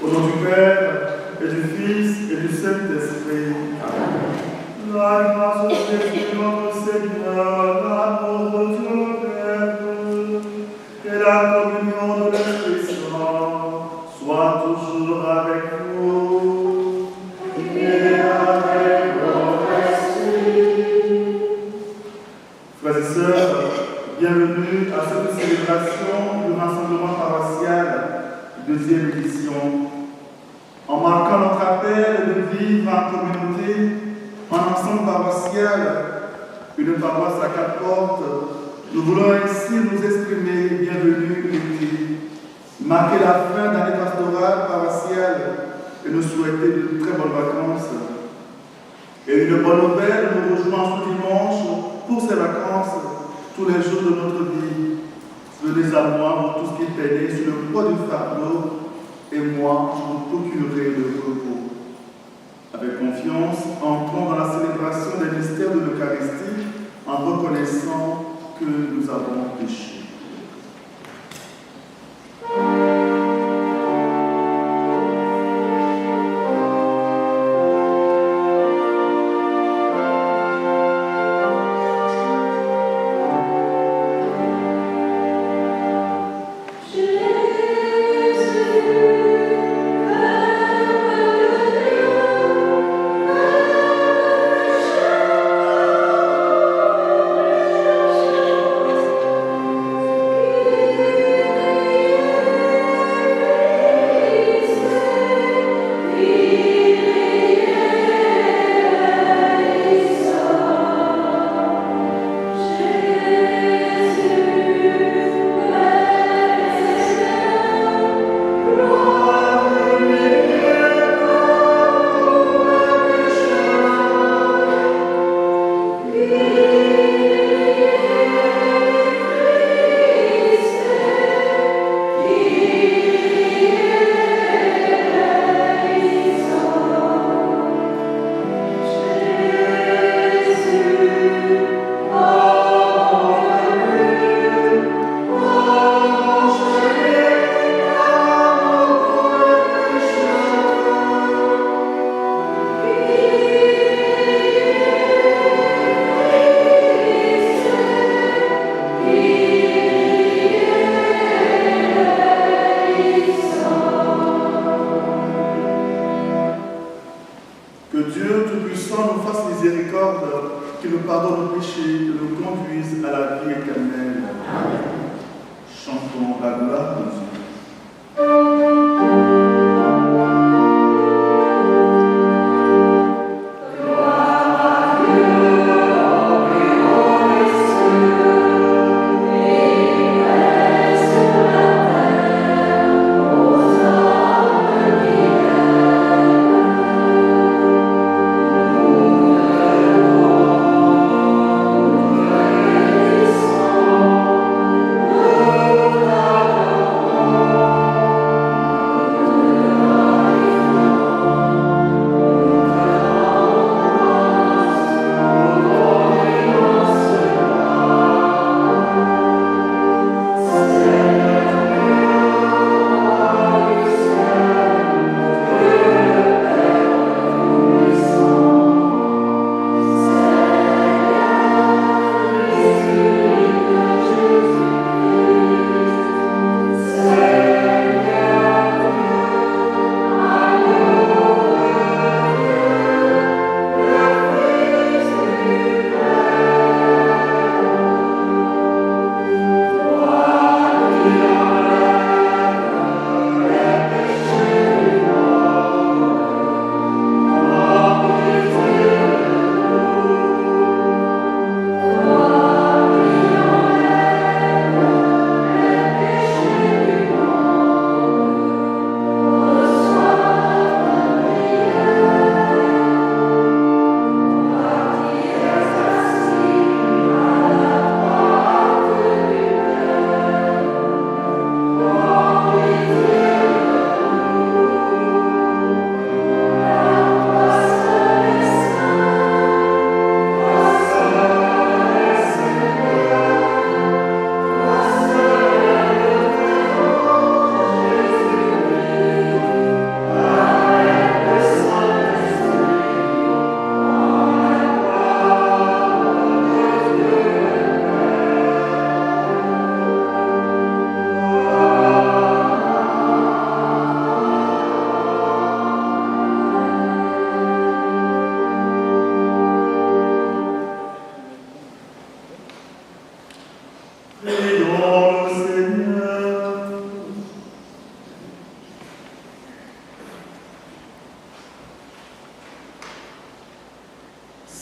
Au nom du Père, et du Fils, et du Saint-Esprit. La grâce de Jésus notre Seigneur, l'amour de Dieu Père, et la communion de l'Esprit Saint soit toujours avec vous. Et avec votre esprit. Frères et sœurs, bienvenue à cette célébration du rassemblement paroissial, deuxième édition. En marquant notre appel de vivre en communauté, en ensemble paroissial, une paroisse à 4 portes, nous voulons ainsi nous exprimer bienvenue l'été, marquer la fin d'année pastorale paroissiale et nous souhaiter de très bonnes vacances. Et une bonne nouvelle, nous rejoignons ce dimanche pour ces vacances, tous les jours de notre vie. Venez à moi, vous tous qui peinez sur le poids du fardeau, et moi, je vous procurerai le repos. Avec confiance, entrons dans la célébration des mystères de l'Eucharistie en reconnaissant que nous avons péché. Oh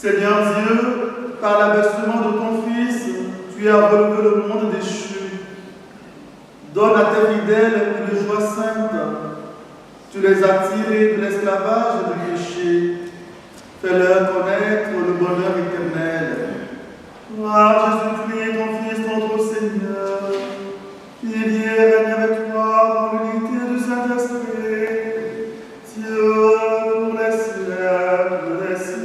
Seigneur Dieu, par l'abaissement de ton Fils, tu as relevé le monde déchu. Donne à tes fidèles une joie sainte. Tu les as tirés de l'esclavage du péché. Fais-leur connaître le bonheur éternel. Gloire Jésus-Christ, ton Fils, notre Seigneur, qui vit et règne avec toi dans l'unité du Saint-Esprit, Dieu pour les siècles des siècles.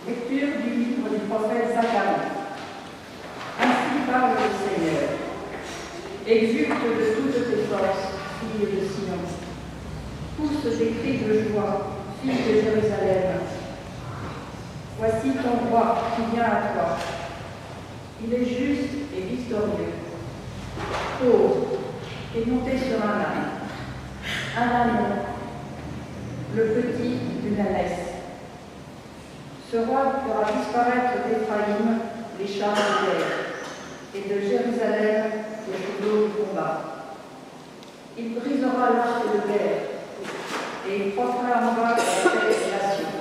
Lecture du livre du prophète Zacharie. Ainsi parle le Seigneur. Exulte de toutes tes forces, fille de Sion. Pousse des cris de joie, fille de Jérusalem. Voici ton roi qui vient à toi. Il est juste et victorieux. Pauvre et monté sur un âne, le petit d'une ânesse. Ce roi fera disparaître d'Éphraïm les chars de guerre et de Jérusalem les chevaux du combat. Il brisera l'arc de guerre et il portera en bas la tête des nations.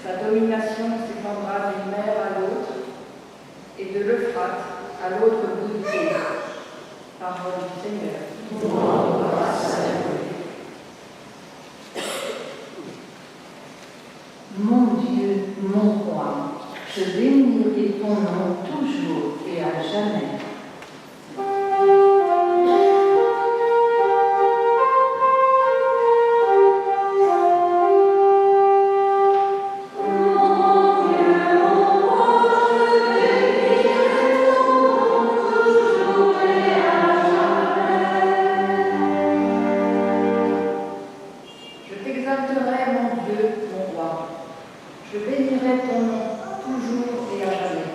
Sa domination s'étendra d'une mer à l'autre et de l'Euphrate à l'autre bout du pays. Parole du Seigneur. Mon Dieu, mon roi, je bénirai ton nom toujours et à jamais. Je t'exalterai, mon Dieu, mon roi. Je bénirai ton nom toujours et à jamais.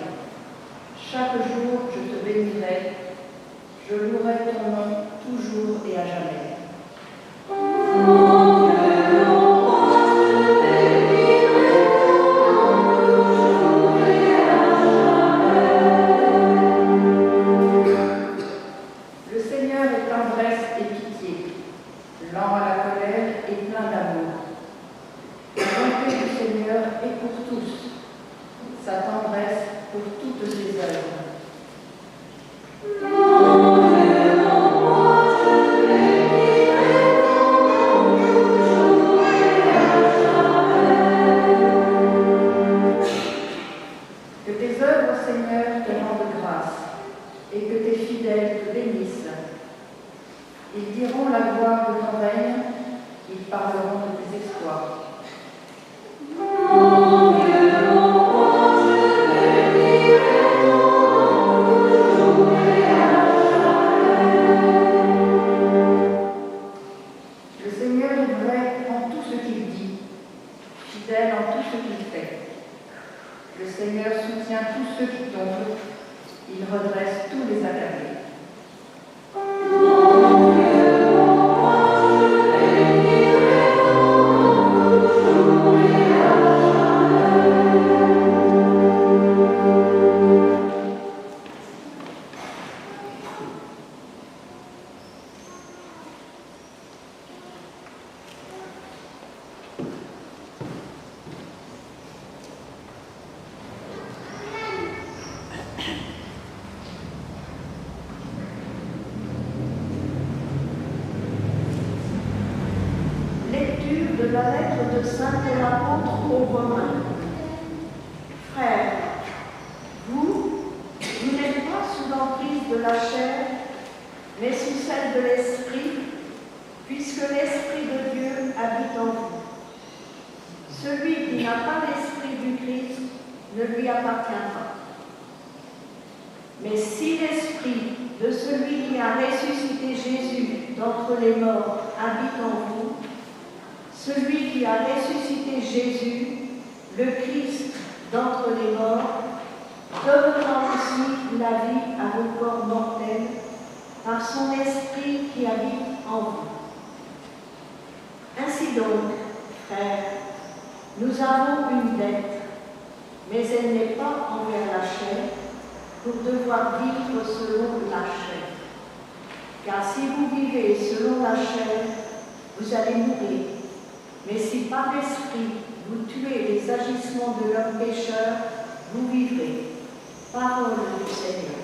Chaque jour, je te bénirai. Je louerai ton nom toujours et à jamais. Le Seigneur est tendresse et pitié, lent à la colère et plein d'amour. La bonté du Seigneur est pour tous, sa tendresse pour toutes ses œuvres. Que tes œuvres, Seigneur, te rendent grâce et que tes fidèles te bénissent. Ils diront la gloire de ton règne, ils parleront de tes exploits. Le Seigneur est vrai en tout ce qu'il dit, fidèle en tout ce qu'il fait. Le Seigneur soutient tous ceux qui tombent, il redresse tous les accablés. Lecture de la lettre de Saint l'apôtre aux Romains. Frères, vous n'êtes pas sous l'emprise de la chair, mais sous celle de l'Esprit, puisque l'Esprit de Dieu habite en vous. Celui qui n'a pas l'Esprit du Christ ne lui appartient pas. Mais si l'Esprit de celui qui a ressuscité Jésus d'entre les morts habite en vous, celui qui a ressuscité Jésus, le Christ d'entre les morts, donnera aussi la vie à vos corps mortels par son Esprit qui habite en vous. Ainsi donc, frères, Nous avons une dette, mais elle n'est pas envers la chair, pour devoir vivre selon la chair. Car si vous vivez selon la chair, vous allez mourir. Mais si par l'esprit vous tuez les agissements de l'homme pécheur, vous vivrez. Parole du Seigneur.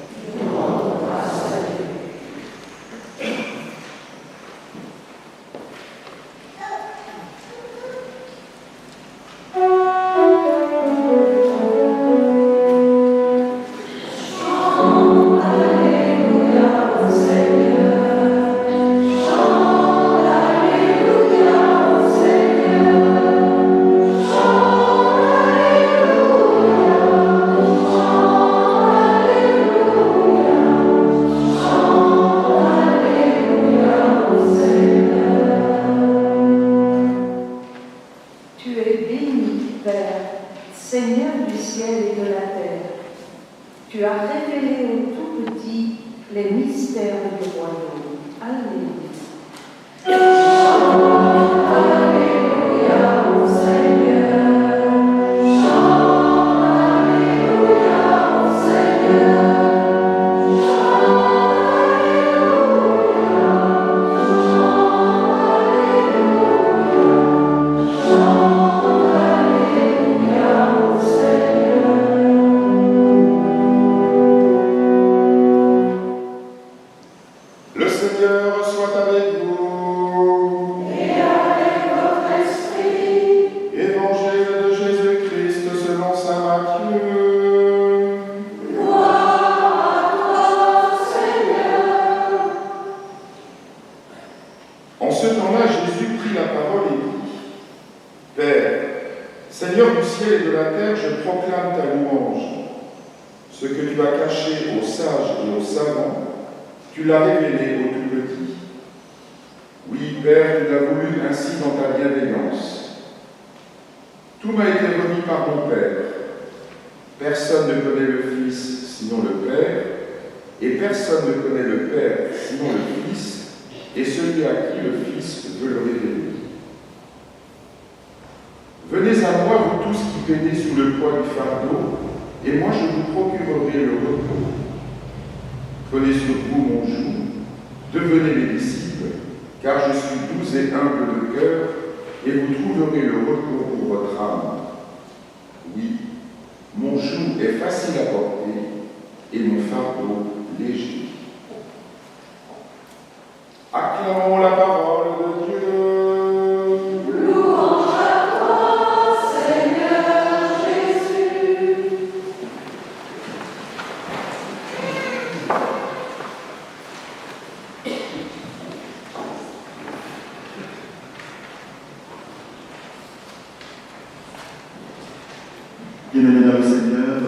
Bien-aimés dans le Seigneur,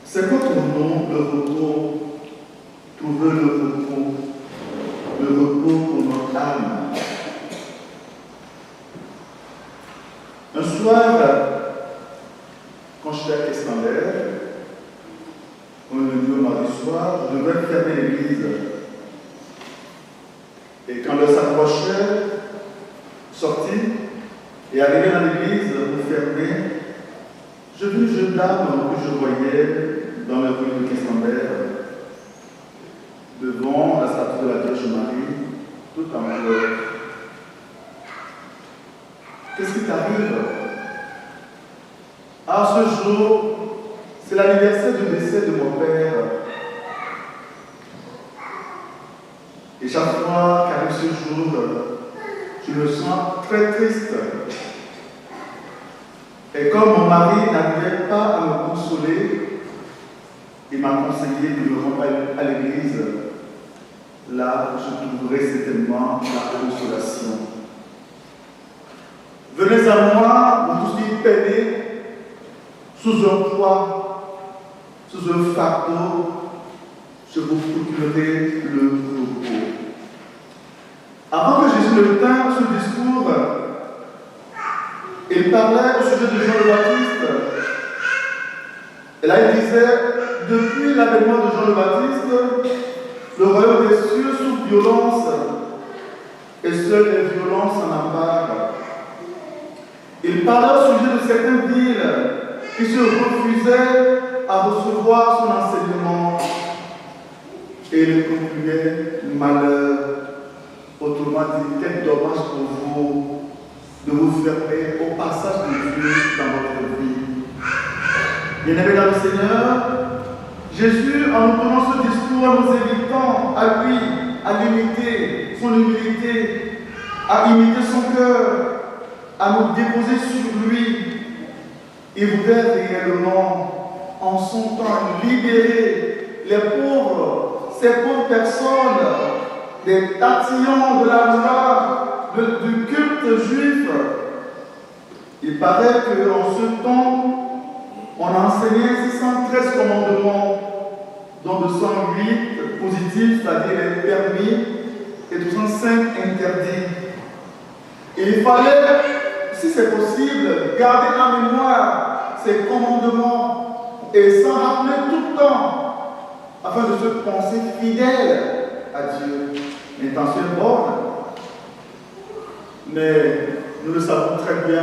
c'est votre nom, le repos, trouver le repos pour notre âme. Un soir, quand j'étais à Castander, on est venu au mardi soir, je devais fermer l'église. Et quand l'heure s'approchait, sorti, et arrivé dans l'église, pour fermer, je vis une jeune dame que je voyais dans la rue de Castander, devant la statue de la Vierge Marie, tout en pleurs. Qu'est-ce qui t'arrive? Ah, ce jour, c'est l'anniversaire du décès de mon père. Et chaque fois qu'arrive ce jour, je me sens très triste. Et comme mon mari n'arrivait pas à me consoler, il m'a conseillé de me rendre à l'église. Là, je trouverai certainement la consolation. Venez à moi, vous tous qui peinez, sous un poids, sous un fardeau, je vous procurerai le repos. Avant que Jésus ne tint ce discours, il parlait au sujet de Jean le Baptiste. Et là, il disait, depuis l'avènement de Jean le Baptiste, le royaume des cieux souffre violence, et seules les violences en emparent. Il parlait au sujet de certaines villes qui se refusaient à recevoir son enseignement. Et il concluait malheur. Autrement dit, quel dommage pour vous de vous fermer au passage de Dieu dans votre vie. Bien-aimés dans le Seigneur, Jésus, en nous donnant ce discours, en nous invitant à lui, à l'imiter, son humilité, à imiter son cœur, à nous déposer sur lui, il voudrait réellement, en son temps, libérer les pauvres, ces pauvres personnes, des tatillons de la loi, du culte juif. Il paraît qu'en ce temps, on a enseigné 613 commandements, dont 208 positifs, c'est-à-dire les permis, et 205 interdits. Et il fallait, si c'est possible, garder en mémoire ces commandements et s'en rappeler tout le temps, afin de se penser fidèle à Dieu. L'intention est bonne, mais nous le savons très bien,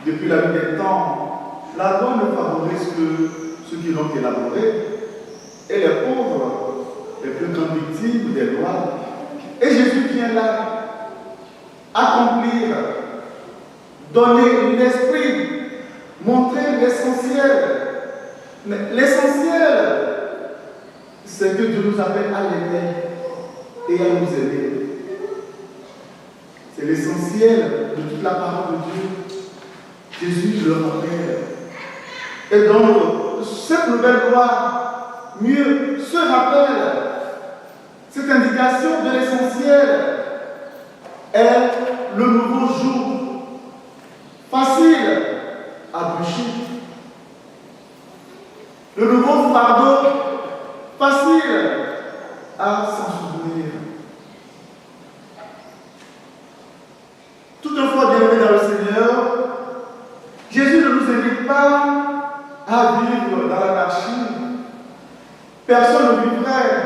depuis la nuit des temps, la loi ne favorise que ceux qui l'ont élaborée, et les pauvres, les plus grandes victimes des lois. Et Jésus vient là accomplir, donner l'esprit, montrer l'essentiel. Mais l'essentiel, c'est que Dieu nous appelle à l'aimer et à nous aimer. C'est l'essentiel de toute la parole de Dieu. Jésus le rappelle. Et donc, cette nouvelle loi, mieux, se rappelle, cette indication de l'essentiel est le nouveau jour, facile à bûcher. Le nouveau fardeau, facile à s'en souvenir. Toutefois, bien-aimés dans le Seigneur, Jésus ne nous invite pas à vivre dans l'anarchie. Personne ne vivrait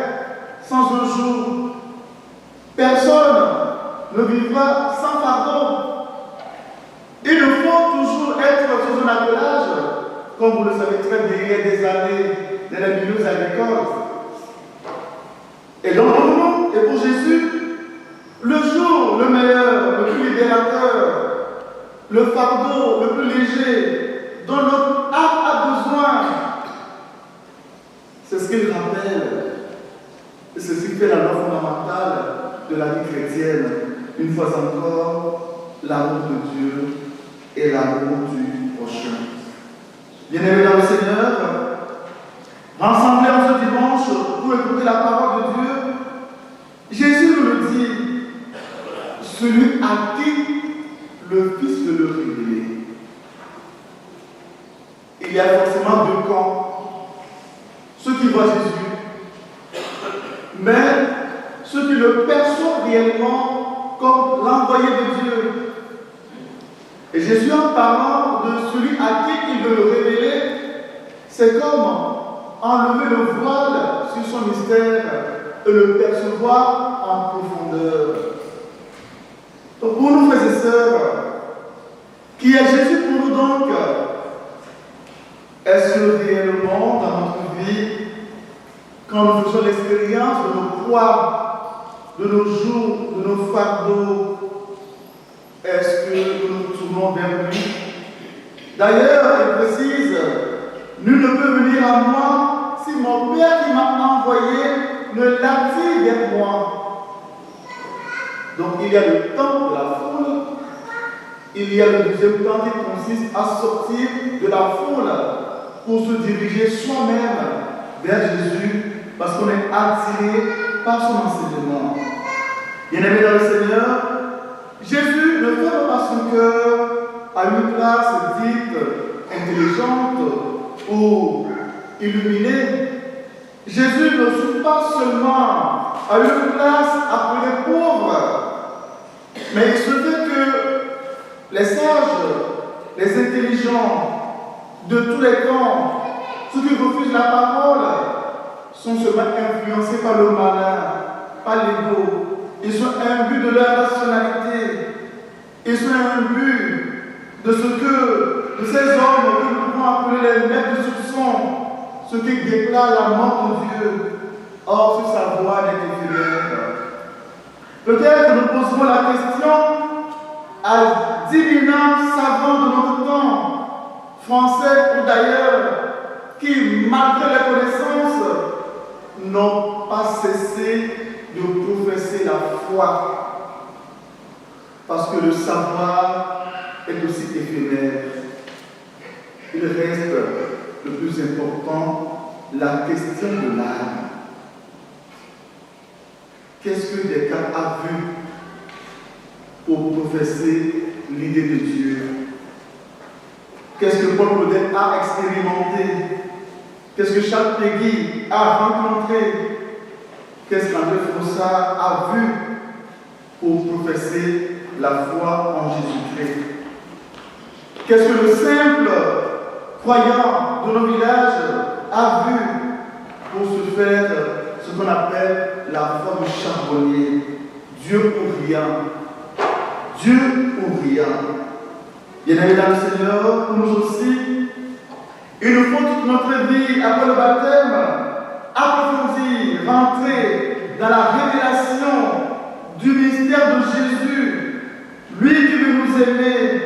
sans un jour. Personne ne vivra sans pardon. Il nous faut toujours être sous un attelage, comme vous le savez très bien, il y a des années, dans les milieux agricoles. Et donc, pour nous et pour Jésus, le jour le meilleur, le plus libérateur, le fardeau le plus léger, dont notre âme a besoin, c'est ce qu'il rappelle. Et c'est ce qui fait la loi fondamentale de la vie chrétienne. Une fois encore, l'amour de Dieu et l'amour du prochain. Bien-aimés dans le Seigneur, rassemblés en ce dimanche pour écouter la parole de Dieu, Jésus nous le dit, celui à qui le Fils veut le révéler. Il y a forcément deux camps. Ceux qui voient Jésus, mais ceux qui le perçoivent réellement comme l'envoyé de Dieu. Et Jésus, en parlant de celui à qui il veut le révéler, c'est comme enlever le voile sur son mystère et le percevoir en profondeur. Donc pour nous, frères et sœurs, qui est Jésus pour nous donc? Est-ce que réellement dans notre vie, quand nous faisons l'expérience de nos poids, de nos jours, de nos fardeaux, est-ce que nous nous tournons vers lui? D'ailleurs, il précise, nul ne peut venir à moi si mon Père qui m'a envoyé ne l'attire vers moi. Donc il y a le temps de la foule, il y a le deuxième temps qui consiste à sortir de la foule pour se diriger soi-même vers Jésus parce qu'on est attiré par son enseignement. Bien-aimés dans le Seigneur, Jésus ne ferme pas son cœur à une classe dite intelligente ou illuminée. Jésus ne s'ouvre pas seulement à une classe appelée pauvre, mais il se fait que les sages, les intelligents de tous les temps, ceux qui refusent la parole, sont seulement influencés par le malin, par l'ego. Ils sont imbus de leur rationalité. Ils sont imbus de ces hommes que nous pouvons appeler les maîtres de soupçon, ceux qui déclarent la mort de Dieu. Or, sur sa voix n'est éphémère. Peut-être nous poserons la question à d'éminents savants de notre temps, français ou d'ailleurs, qui, malgré les connaissances, n'ont pas cessé de professer la foi. Parce que le savoir est aussi éphémère. Il reste le plus important, la question de l'âme. Qu'est-ce que Descartes a vu pour professer l'idée de Dieu? Qu'est-ce que Paul Claudel a expérimenté? Qu'est-ce que Charles Péguy a rencontré? Qu'est-ce qu'André Frossard a vu pour professer la foi en Jésus-Christ? Qu'est-ce que le simple croyant de nos villages a vu pour se faire ce qu'on appelle la foi du charbonnier? Dieu ou rien. Dieu ou rien. Bien-aimés dans le Seigneur, pour nous aussi, il nous faut toute notre vie, après le baptême, approfondir, rentrer dans la révélation du mystère de Jésus, lui qui veut nous aimer,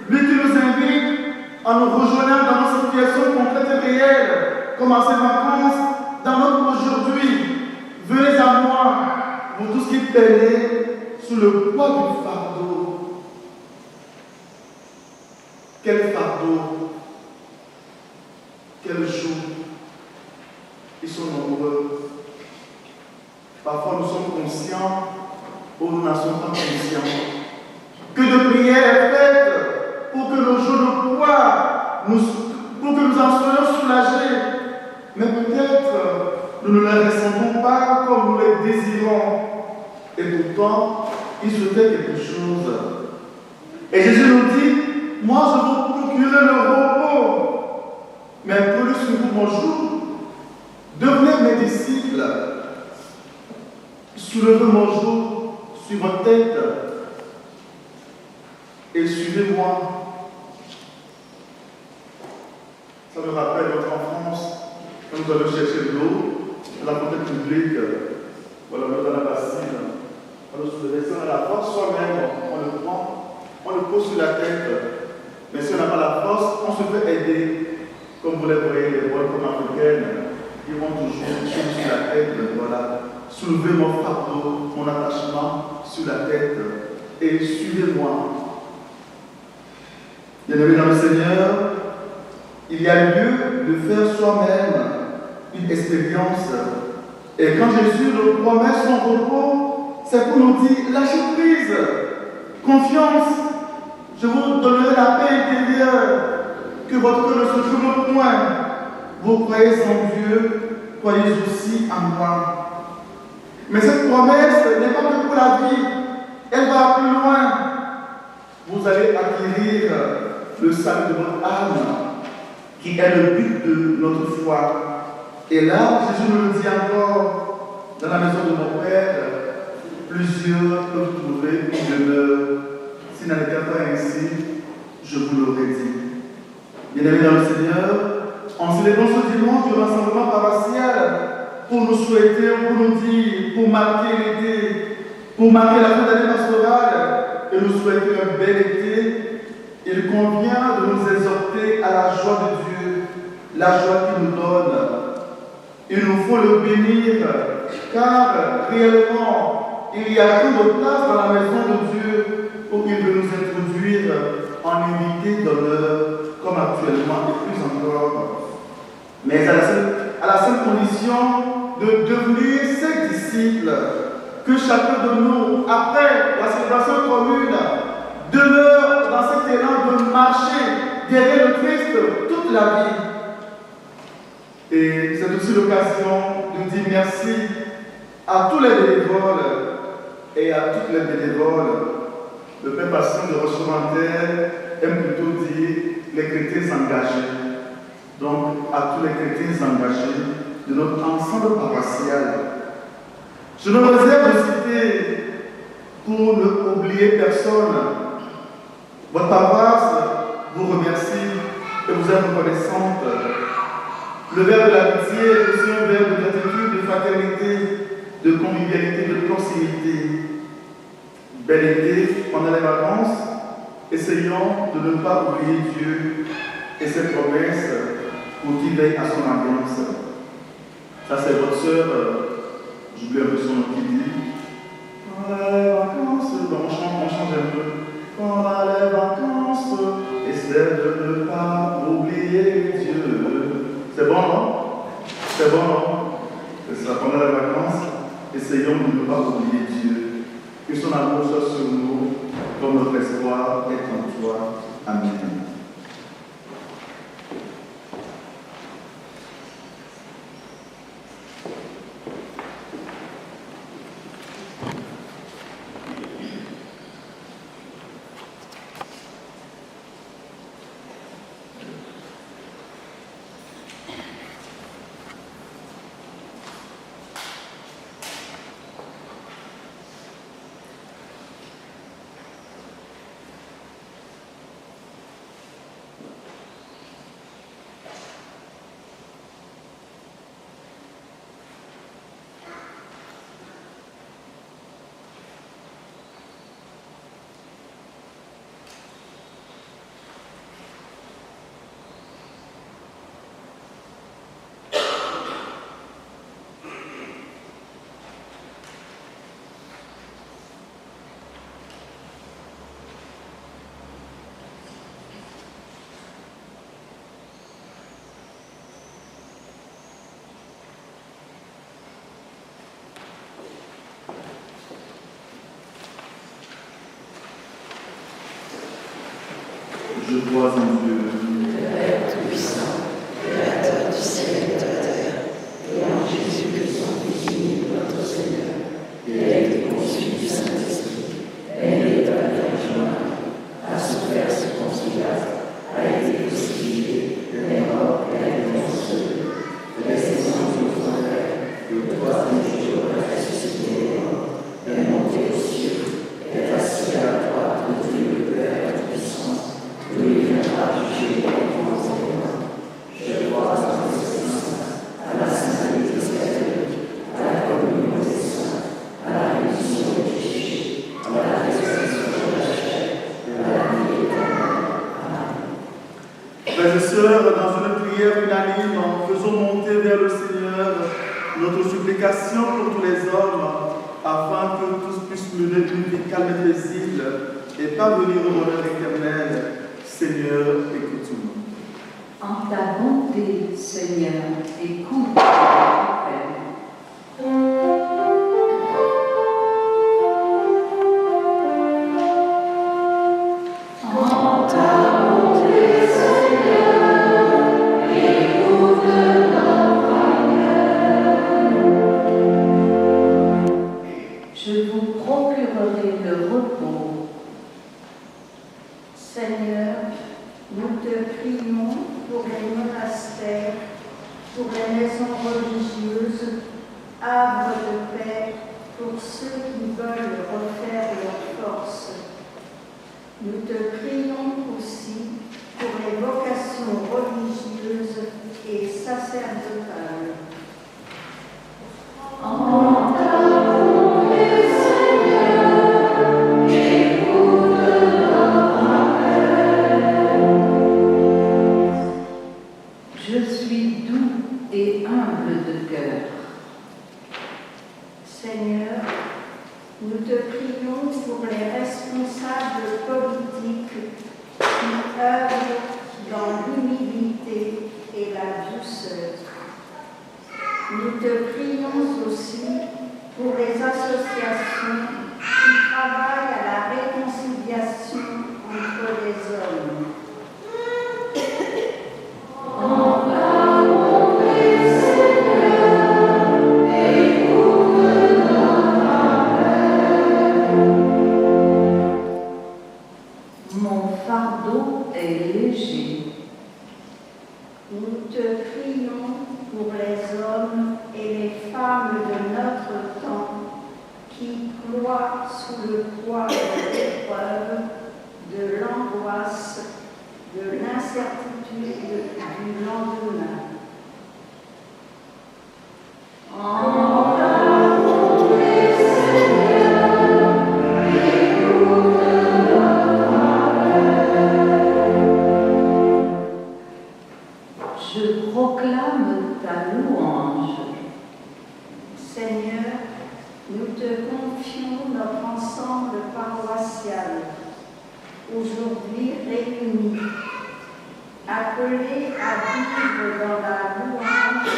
lui qui nous invite en nous rejoignant dans nos situations concrètes et réelles, comme en ces vacances, dans notre aujourd'hui. Venez à moi, vous tous qui peinez sous le poids du fardeau. Quel fardeau? Quel jour? Ils sont nombreux. Parfois nous sommes conscients ou nous n'en sommes pas conscients. Que de prières est faite pour que nos jours de poids, pour que nous en soyons soulagés. Mais peut-être nous ne les ressentons pas comme nous les désirons. Et pourtant, il se fait quelque chose. Et Jésus nous dit, moi je vous procurer le repos. Mais prenez sur vous mon jour. Devenez mes disciples. Soulevez mon jour sur votre tête. Et suivez-moi. Ça me rappelle notre enfance, quand nous allions chercher de l'eau à la fontaine publique, voilà, dans la bassine. On nous soulevait, si on a la force, soi-même, on le prend, on le pose sur la tête. Mais si on n'a pas la force, on se fait aider. Comme vous les voyez, les bols comme africaines, ils vont toujours sur la tête, voilà. Soulevez mon fardeau, mon attachement sur la tête et suivez-moi. Bien-aimés dans le Seigneur, il y a lieu de faire soi-même une expérience. Et quand Jésus nous promet son repos, c'est pour nous dire, lâchez prise, confiance, je vous donnerai la paix intérieure, que votre cœur ne se trouble point. Vous croyez en Dieu, croyez aussi en moi. Mais cette promesse n'est pas que pour la vie, elle va plus loin. Vous allez acquérir le salut de votre âme, qui est le but de notre foi. Et là, Jésus nous le dit encore, dans la maison de mon Père, plusieurs peuvent trouver une demeure. S'il n'en était pas ainsi, je vous l'aurais dit. Bien-aimés dans le Seigneur, en célébrant ce dimanche du rassemblement paroissial, pour nous souhaiter, pour nous dire, pour marquer l'été, pour marquer la fin d'année pastorale et nous souhaiter un bel été, il convient de nous exhorter à la joie de Dieu, la joie qu'il nous donne. Il nous faut le bénir, car réellement, il y a tant de place dans la maison de Dieu pour qu'il veut nous introduire en unité d'honneur, comme actuellement et plus encore. Mais à la seule condition de devenir ses disciples, que chacun de nous, après la célébration commune, demeure dans cet élan de marcher derrière le Christ toute la vie. Et c'est aussi l'occasion de dire merci à tous les bénévoles et à toutes les bénévoles. Le Père Patient de Rochemantelle aime plutôt dire les chrétiens engagés. Donc, à tous les chrétiens engagés de notre ensemble paroissial. Je me réserve de citer, pour ne oublier personne, votre paroisse remercie et vous êtes reconnaissante. Le verbe de l'amitié est aussi un verbe de gratitude, de fraternité, de convivialité, de proximité. Bel été, pendant les vacances, essayons de ne pas oublier Dieu et ses promesses pour qu'il veille à son alliance. Ça, c'est votre sœur, j'oublie un peu son nom, qui dit pendant les vacances, on change un peu. Pendant les vacances, essaie de ne pas oublier Dieu. C'est bon, non? C'est bon, non? C'est ça, pendant les vacances, essayons de ne pas oublier Dieu. Que son amour soit sur nous, comme notre espoir est en toi. Amen. Je crois en Dieu, Père tout-puissant, Créateur du ciel et de la terre, et en Jésus-Christ, son Fils unique, notre Seigneur, qui a été conçu du Saint-Esprit, est né de la Vierge Marie, a souffert sous Ponce Pilate, a été crucifié, est mort et a été consolé, descend du frère, le troisième jour a ressuscité les morts, est monté aux cieux, est assis à la droite de Dieu le Père Tout-Puissant. Oui, il viendra juger les vivants et les morts. Je crois en l'existence, à la sainteté catholique, à la communion des saints, à la rémission des péchés, à la résurrection de la chair, à la vie éternelle. Amen. frères et sœurs, dans une prière unanime, faisons monter vers le Seigneur notre supplication pour tous les hommes, afin que tous puissent mener une vie calme et paisible et parvenir au bonheur éternel. Seigneur, écoute-nous. En ta bonté, Seigneur, écoute notre appel. En ta bonté, Seigneur, écoute notre appel. Je vous procurerai le repos. Seigneur, nous te prions pour les monastères, pour les maisons religieuses, havre de paix pour ceux qui veulent refaire leur force. Nous te prions aussi pour les vocations religieuses et sacerdotales. En ta bonté, Seigneur, écoute notre appel. Je suis doux et humble de cœur. Seigneur, nous te prions pour les responsables politiques qui œuvrent dans l'humilité et la douceur. Nous te prions aussi pour les associations qui travaillent à la réconciliation entre les hommes. En ta bonté, Seigneur, écoute notre appel. Mon fardeau est léger. Nous te prions pour les hommes et les femmes de notre temps qui ploient sous le poids de l'épreuve, de l'angoisse, de l'incertitude du lendemain. Je proclame ta louange. Seigneur, nous te confions notre ensemble paroissial, aujourd'hui réunis, appelés à vivre dans la louange,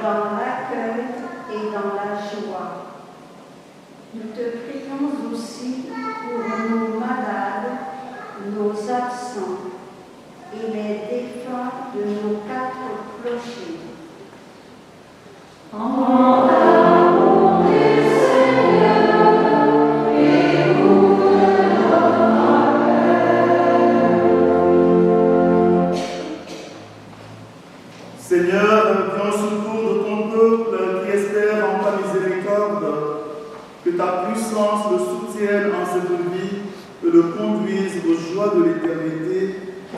dans l'accueil et dans la joie. Nous te prions aussi pour nos malades, nos absents et les défunts de nos 4 clochers. Seigneur, viens au secours de ton peuple qui espère en ta miséricorde, que ta puissance le soutienne en cette vie et le conduise aux joies de l'éternité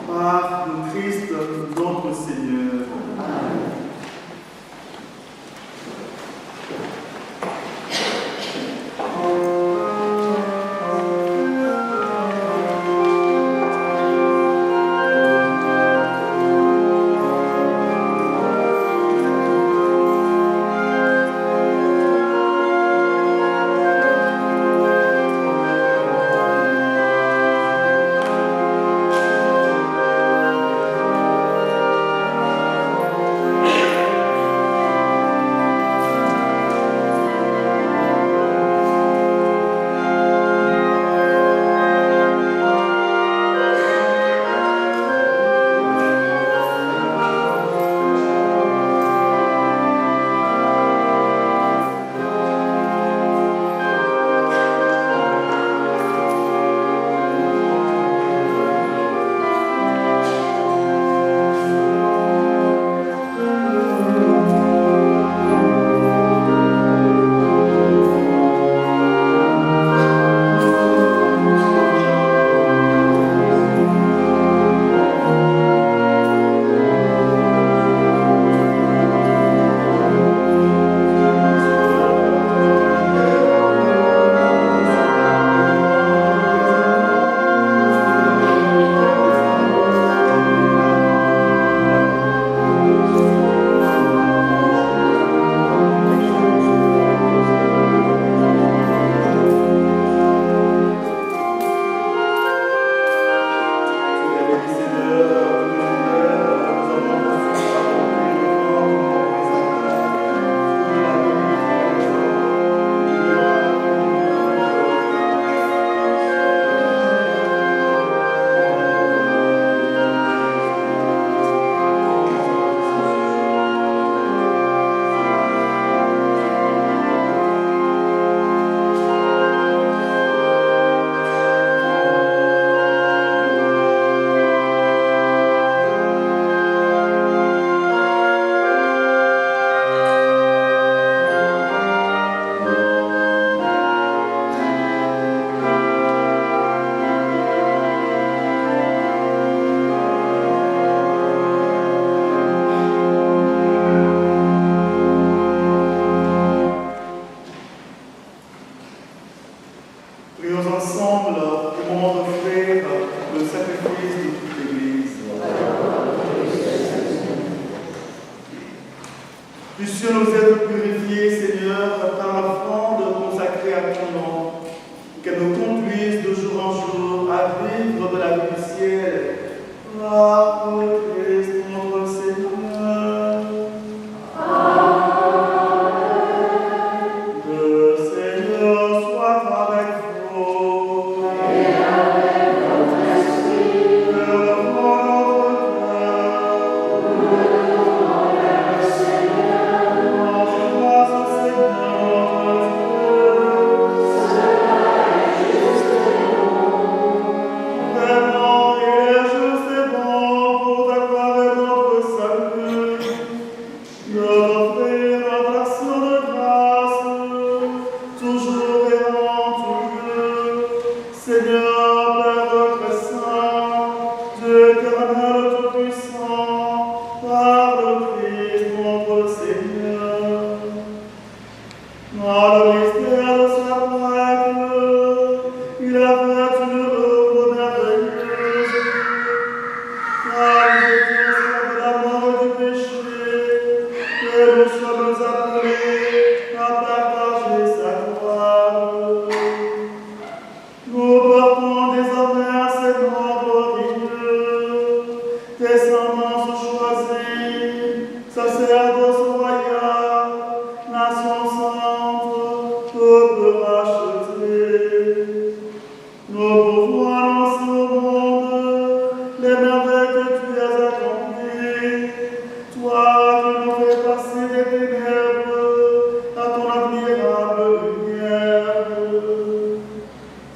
par le Christ notre Seigneur. Amen. Puissions nous être purifiés, Seigneur, par l'offrande consacrée à ton nom, qu'elle nous conduise de jour en jour à vivre de la vie du ciel. Par le Christ notre Seigneur. Le Seigneur soit avec vous. Et avec votre esprit. Lèvons notre cœur. Nous devons vers le Seigneur. Rendons grâce au Seigneur notre Dieu. Cela est juste et bon. Vraiment, il est juste et bon pour ta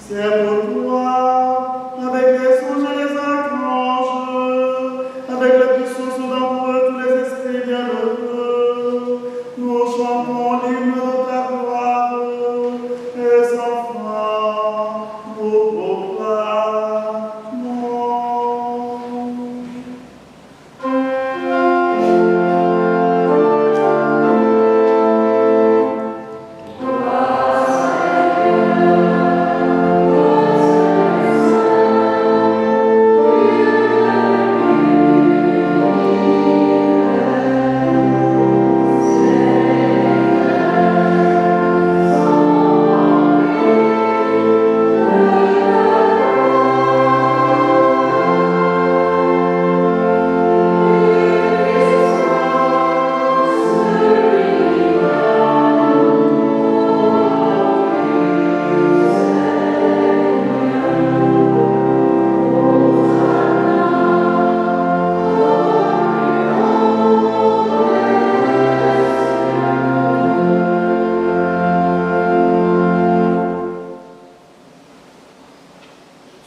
C'est pour toi, avec les songes et les archanges, avec la puissance d'envoi tous les esprits bienheureux, nous chantons l'hymne de ta gloire, et sans fin, nous proclamons.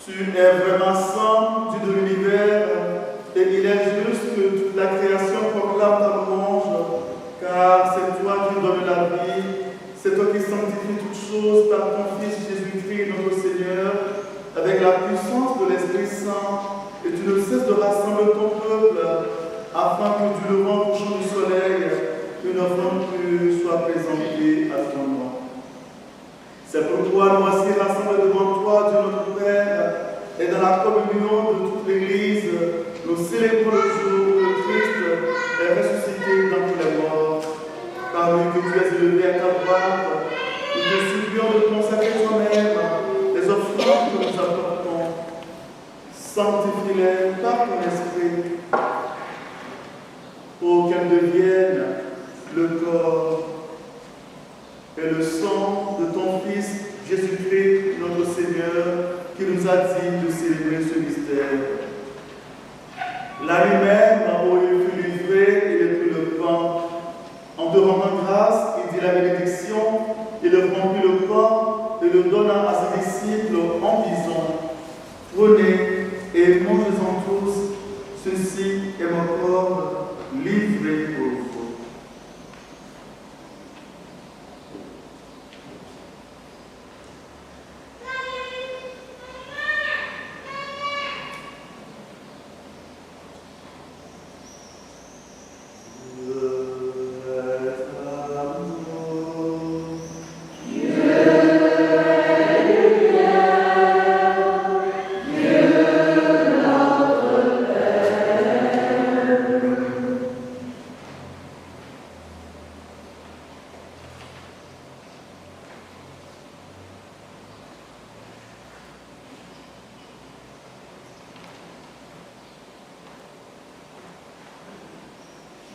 Tu es vraiment saint, Dieu de l'univers, et il est juste que toute la création proclame ta louange, car c'est toi qui donnes la vie, c'est toi qui sanctifies toutes choses par ton Fils Jésus-Christ, notre Seigneur, avec la puissance de l'Esprit Saint, et tu ne cesses de rassembler ton peuple, afin que du levant au couchant du soleil, une offrande pure soit présentée à ton nom. C'est pourquoi nous voici rassemblés devant toi, Dieu notre Père, et dans la communion de toute l'Église, nous célébrons le jour où le Christ est ressuscité d'entre les morts. Par lui que tu es élevé à ta droite, nous te supplions de consacrer toi-même les offrandes que nous apportons. Sanctifie-les par ton esprit, pour qu'elles deviennent le corps et le sang de ton Fils Jésus-Christ, notre Seigneur, qui nous a dit de célébrer ce mystère. La nuit même, où il fut livré, il prit le pain. En te rendant grâce, il dit la bénédiction, il rompit le pain et le donna à ses disciples en disant: Prenez et mangez-en tous, ceci est mon corps livré pour vous.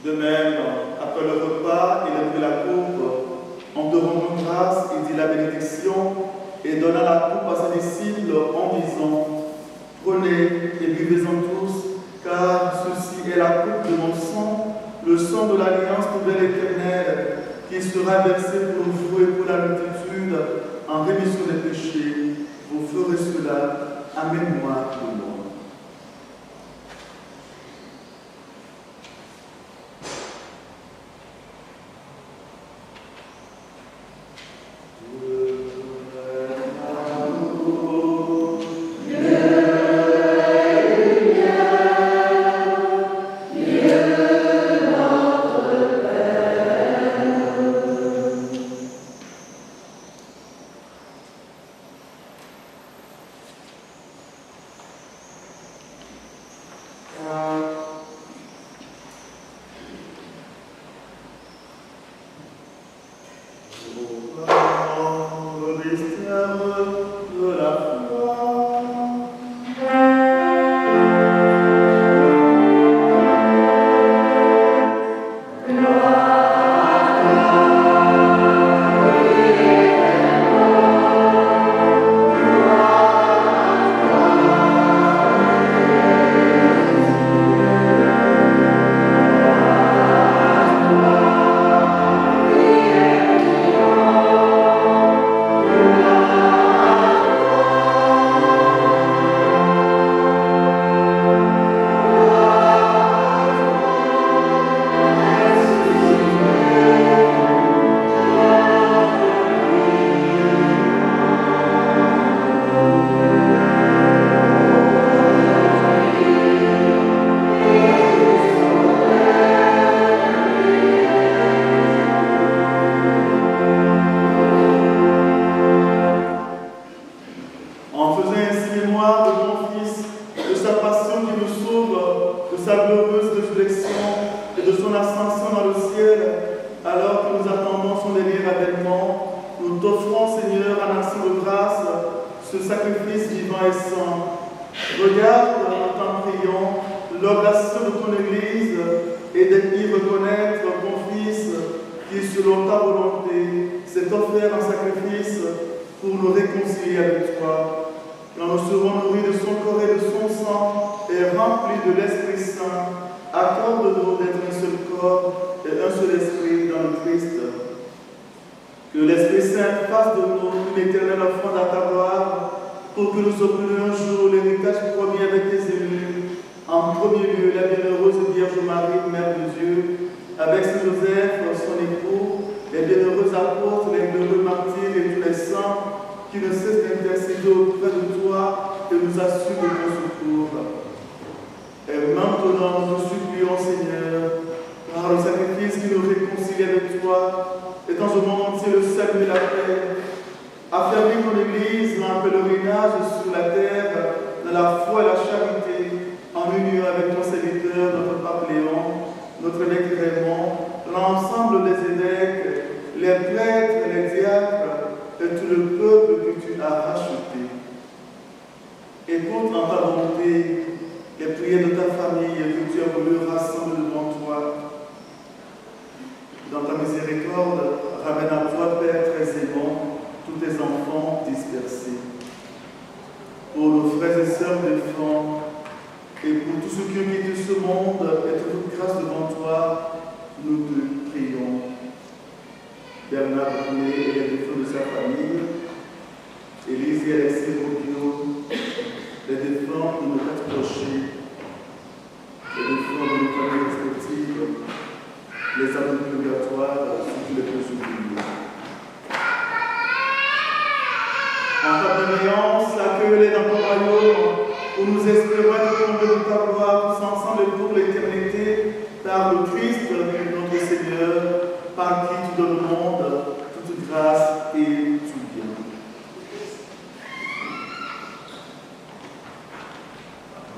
De même, après le repas, il a pris la coupe. En te rendant grâce, il dit la bénédiction et donna la coupe à ses disciples en disant: Prenez et buvez-en tous, car ceci est la coupe de mon sang, le sang de l'alliance nouvelle éternelle, qui sera versé pour vous et pour la multitude en rémission des péchés. Vous ferez cela à mémoire de moi. en faisant ainsi mémoire de ton Fils, de sa passion qui nous sauve, de sa glorieuse résurrection et de son ascension dans le ciel, alors que nous attendons son dernier avènement, nous t'offrons, Seigneur, en action de grâce, ce sacrifice vivant et saint. Regarde, en t'en priant, l'oblation de ton Église et d'y reconnaître ton Fils qui, selon ta volonté, s'est offert en sacrifice pour nous réconcilier avec toi. Quand nous serons nourris de son corps et de son sang et remplis de l'Esprit Saint, accorde-nous d'être un seul corps et un seul esprit dans le Christ. Que l'Esprit Saint fasse de nous une éternelle offrande à ta gloire, pour que nous obtenions un jour l'héritage promis avec tes élus. En premier lieu, la bienheureuse Vierge Marie, Mère de Dieu, avec Saint Joseph, son époux, les bienheureux apôtres, les glorieux martyrs et tous les saints qui ne cessent d'intercéder auprès de toi et nous assurent de ton secours. Et maintenant, nous te supplions, Seigneur, par le sacrifice qui nous réconcilie avec toi, et dans ce monde entier le salut et la paix, affermis ton Église en pèlerinage sur la terre, dans la foi et la charité, en union avec ton serviteur, notre Pape Léon, notre évêque Raymond, l'ensemble des évêques, les prêtres, les diacres et tout le peuple que tu as racheté. Écoute en ta bonté les prières de ta famille que tu as voulu rassembler devant toi. Dans ta miséricorde, ramène à toi, Père très aimant, tous tes enfants dispersés. Pour nos frères et sœurs défunts, et pour tous ceux qui ont quitté ce monde et toute grâce devant toi, nous te prions. Bernard Boulet et les défunts de sa famille, Élise et Alexis Robio, les défunts de nos quatre clochers, les défunts de nos familles respectives, les âmes du purgatoire, surtout les plus oubliés. En ta bienveillance, accueille-les dans ton royaume, où nous espérons être tombés de ta gloire tous ensemble et pour l'éternité, par le Christ, notre Seigneur, par qui tu donnes au monde toute grâce et tout bien.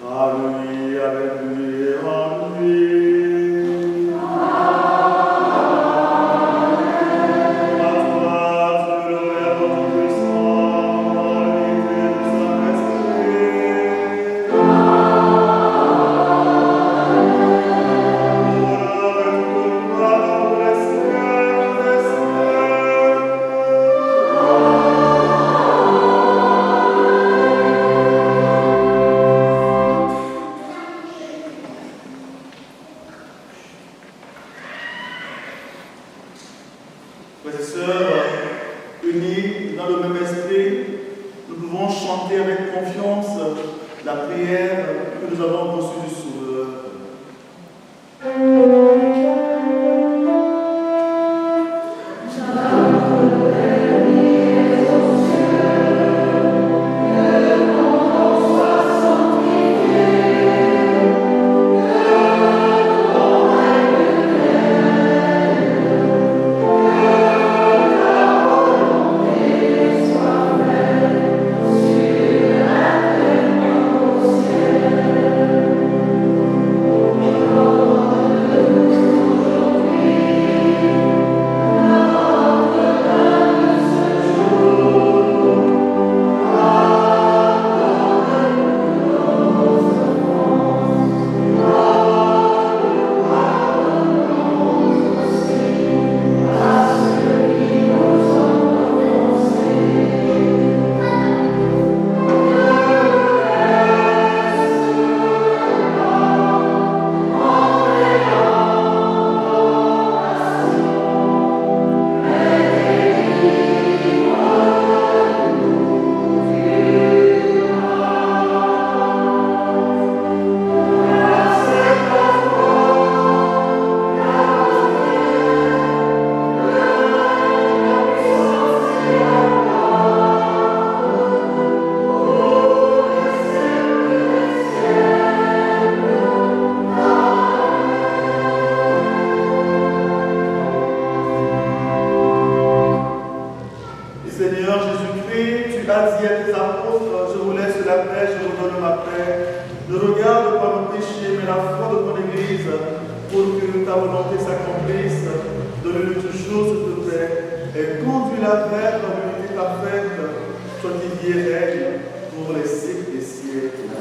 Alléluia, avec lui et en lui. Frères et sœurs, unis dans le même esprit, nous pouvons chanter avec confiance la prière que nous avons reçue du Sauveur. Amen. la paix, je vous donne ma paix. Ne regarde pas nos péchés, mais la foi de ton Église, pour que ta volonté s'accomplisse. Donne-nous toujours cette paix et conduis-la vers l'unité parfaite, toi qui vis et règne pour les siècles des siècles.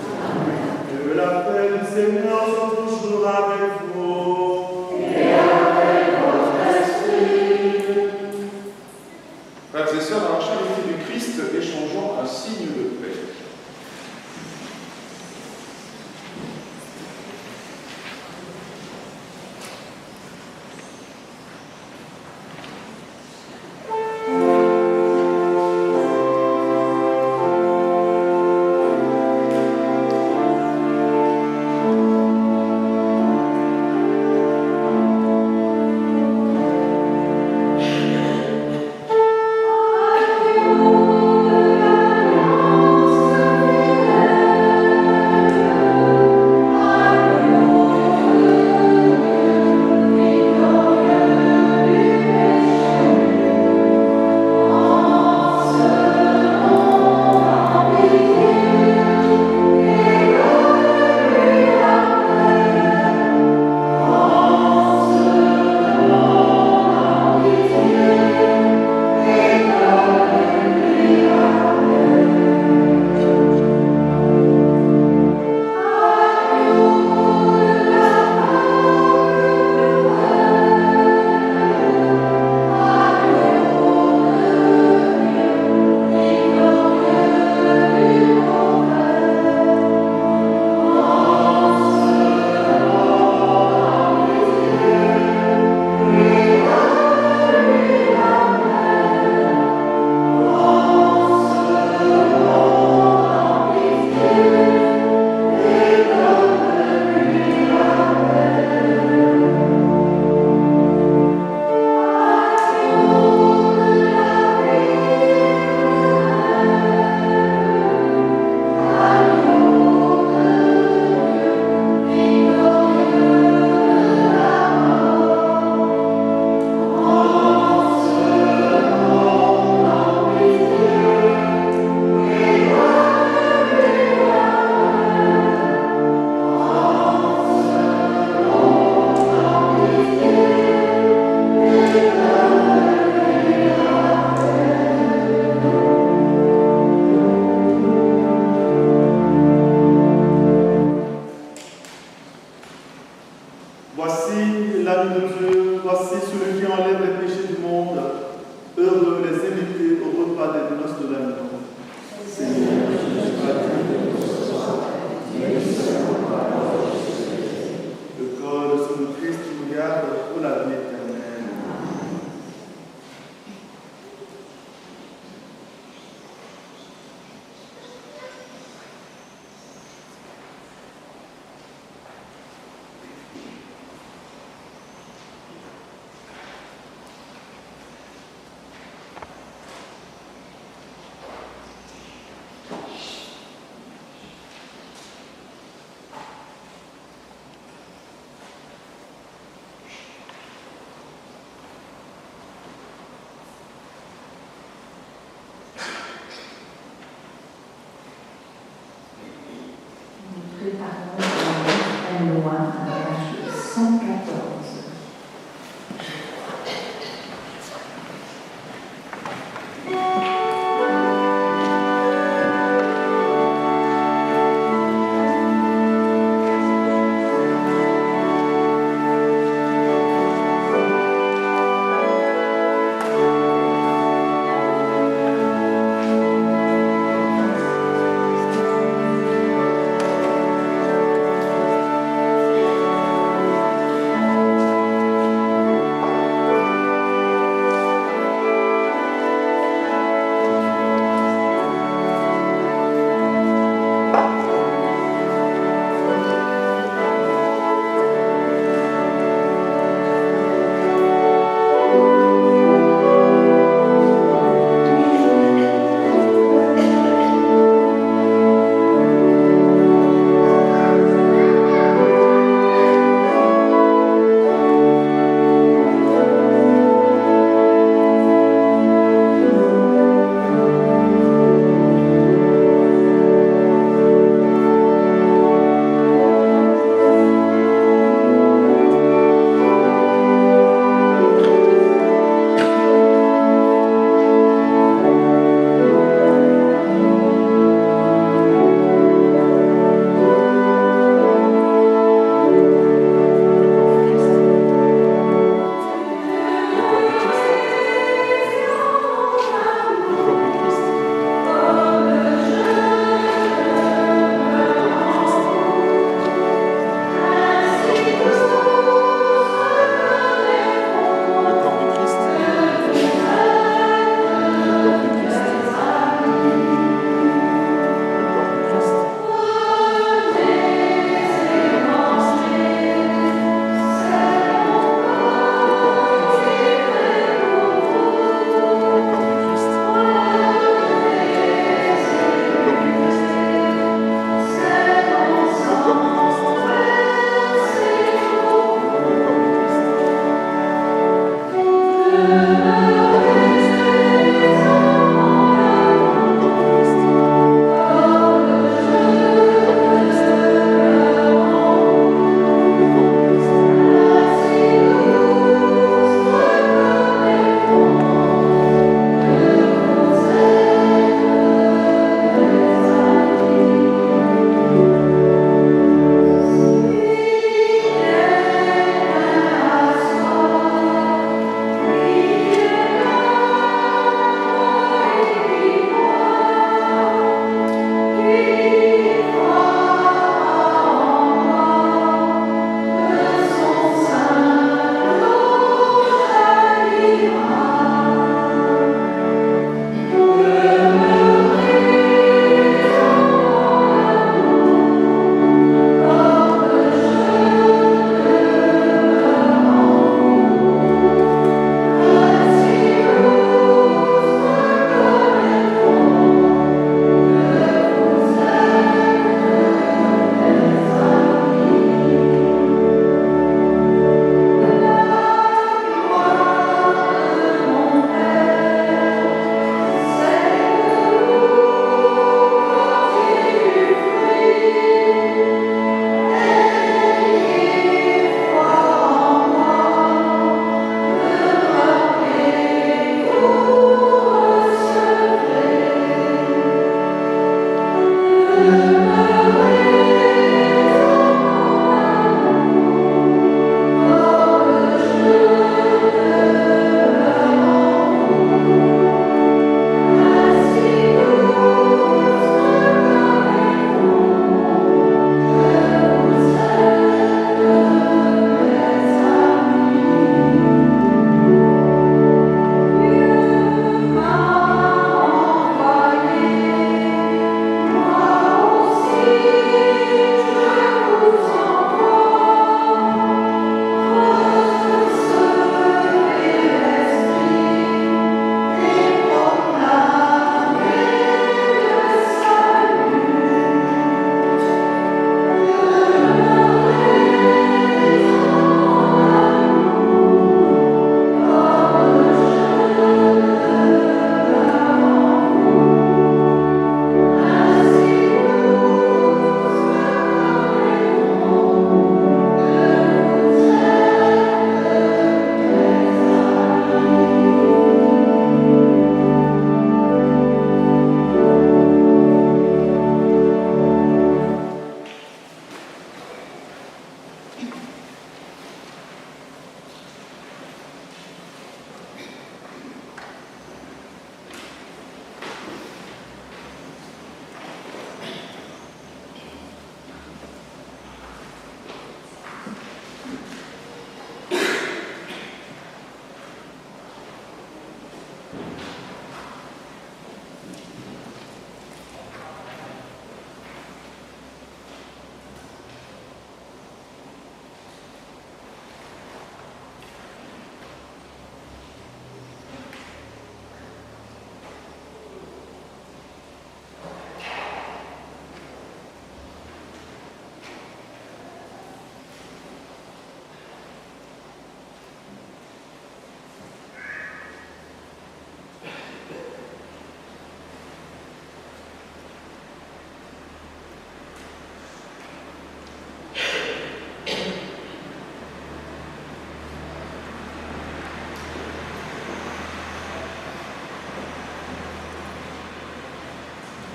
Que la paix du Seigneur soit toujours avec vous. Et avec votre esprit. Frères et sœurs, dans la charité du Christ, échangeons un signe de paix. Que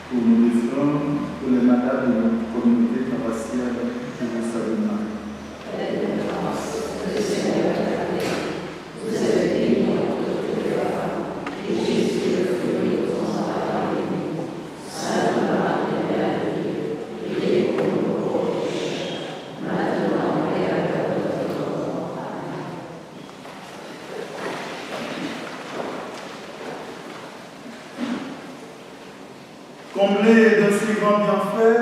pour nos défunts, pour les malades de notre communauté paroissiale, que vous savez mal. Comblés d'un si grand bienfait,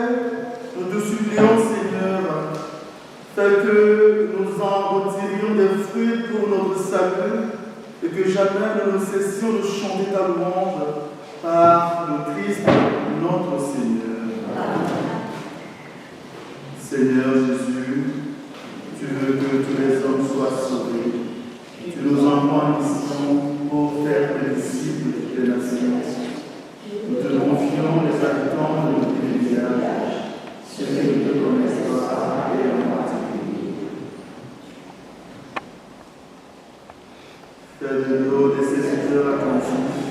nous te supplions, Seigneur, fais que nous en retirions des fruits pour notre salut et que jamais nous ne cessions de chanter ta louange par le Christ, notre Seigneur. Seigneur Jésus, tu veux que tous les hommes soient sauvés. Tu nous envoies en mission pour faire des disciples des nations. Nous te confions les habitants de notre village, ceux qui ne te connaissent pas et en particulier. Fais de nous des serviteurs attentifs,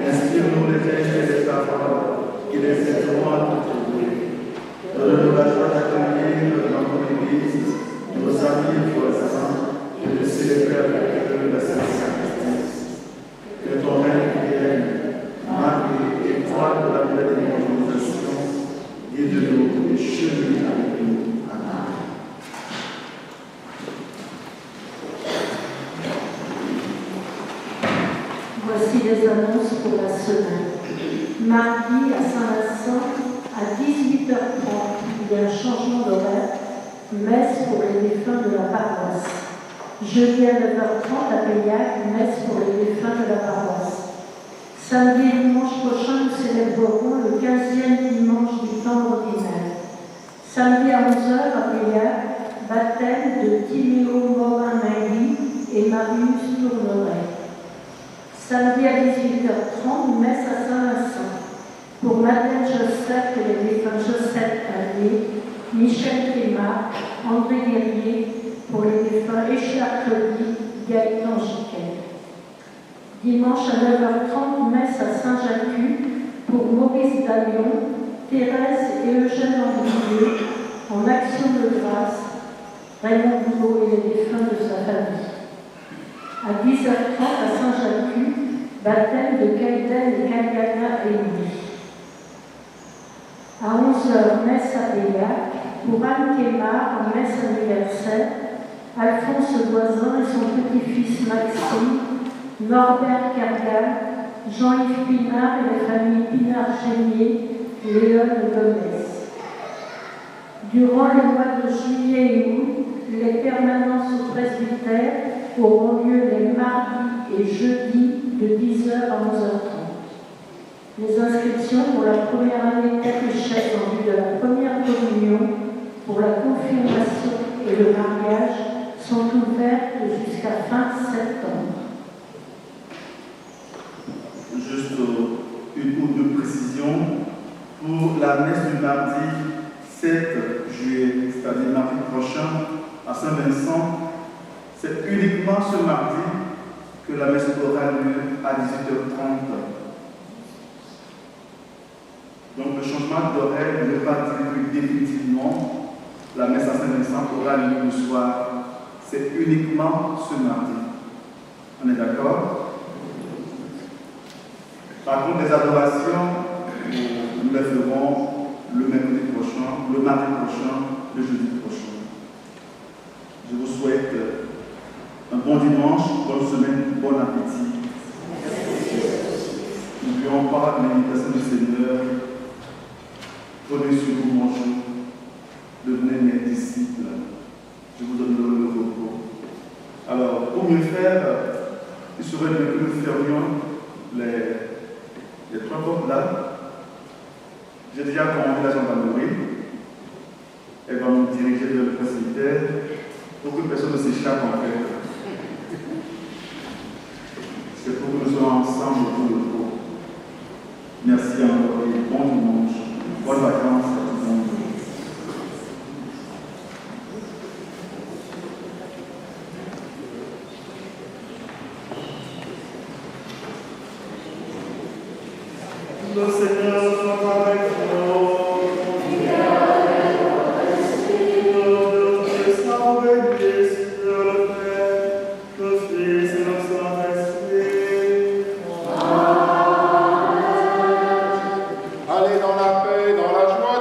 inspire-nous les gestes et les paroles qui les aideront à te trouver. Donne-nous la joie d'accueillir dans ton Église, nos amis et voisins, et de célébrer avec eux la Sainte Sacrifice. Que ton règne vienne, Marie, étoile de la nouvelle évangélisation, guide-nous et chemine avec nous. Amen. Voici les annonces pour la semaine. Mardi à Saint-Vincent, à 18h30, il y a un changement d'horaire, messe pour les défunts de la paroisse. Jeudi à 9h30 à Paillac, messe pour les défunts de la paroisse. Samedi et dimanche prochain, nous célébrerons le 15e dimanche du temps ordinaire. Samedi à 11h à Paillac, baptême de Timéo Morin-Mailly et Marius Tourneret. Samedi à 18h30, messe à Saint-Vincent. Pour Madeleine Joseph et les défunts Joseph Allier, Michel Clémat, André Guerrier, pour les défunts Échard Claudie, Gaëtan Giquet. Dimanche à 9h30, messe à Saint-Jacques pour Maurice Dallion, Thérèse et Eugène Andrieux, en action de grâce, Raymond Boulot et les défunts de sa famille. À 10h30 à Saint-Jacques, baptême de Kaiden et Kaliana Émilie. À 11h, messe à Bélac, pour Anne Kémar en messe anniversaire, Alphonse Voisin et son petit-fils Maxime, Norbert Kergal, Jean-Yves Pinard et la famille Pinard-Génier, Léon Gomez. Durant le mois de juillet et août, les permanences au presbytère auront lieu les mardis et jeudis de 10h à 11h30. Les inscriptions pour la première année de catéchèse en vue de la première communion, pour la confirmation et le mariage sont ouvertes jusqu'à fin septembre. Juste une ou deux précisions. Pour la messe du mardi 7 juillet, c'est-à-dire mardi prochain, à Saint-Vincent, c'est uniquement ce mardi que la messe aura lieu à 18h30. Donc le changement d'horaire ne veut pas dire que définitivement la messe à Saint-Vincent aura lieu le soir. C'est uniquement ce mardi. On est d'accord? Par contre, les adorations, nous les ferons le mercredi prochain, le mardi prochain, le jeudi prochain. Je vous souhaite un bon dimanche, bonne semaine, bon appétit. N'oublions pas l'invitation du Seigneur. Prenez sur vous mon jour, devenez mes disciples. Je vous donnerai le repos. Alors, pour mieux faire, il serait mieux que nous ferions les trois portes là. J'ai déjà commandé la gendarmerie. Elle va nous diriger vers le presbytère pour que personne ne s'échappe en fait. C'est pour que nous soyons ensemble pour le repos. Merci encore et bon dimanche. Bonnes vacances à tout le monde. Le Seigneur soit avec nous. Allez dans la paix, dans la joie.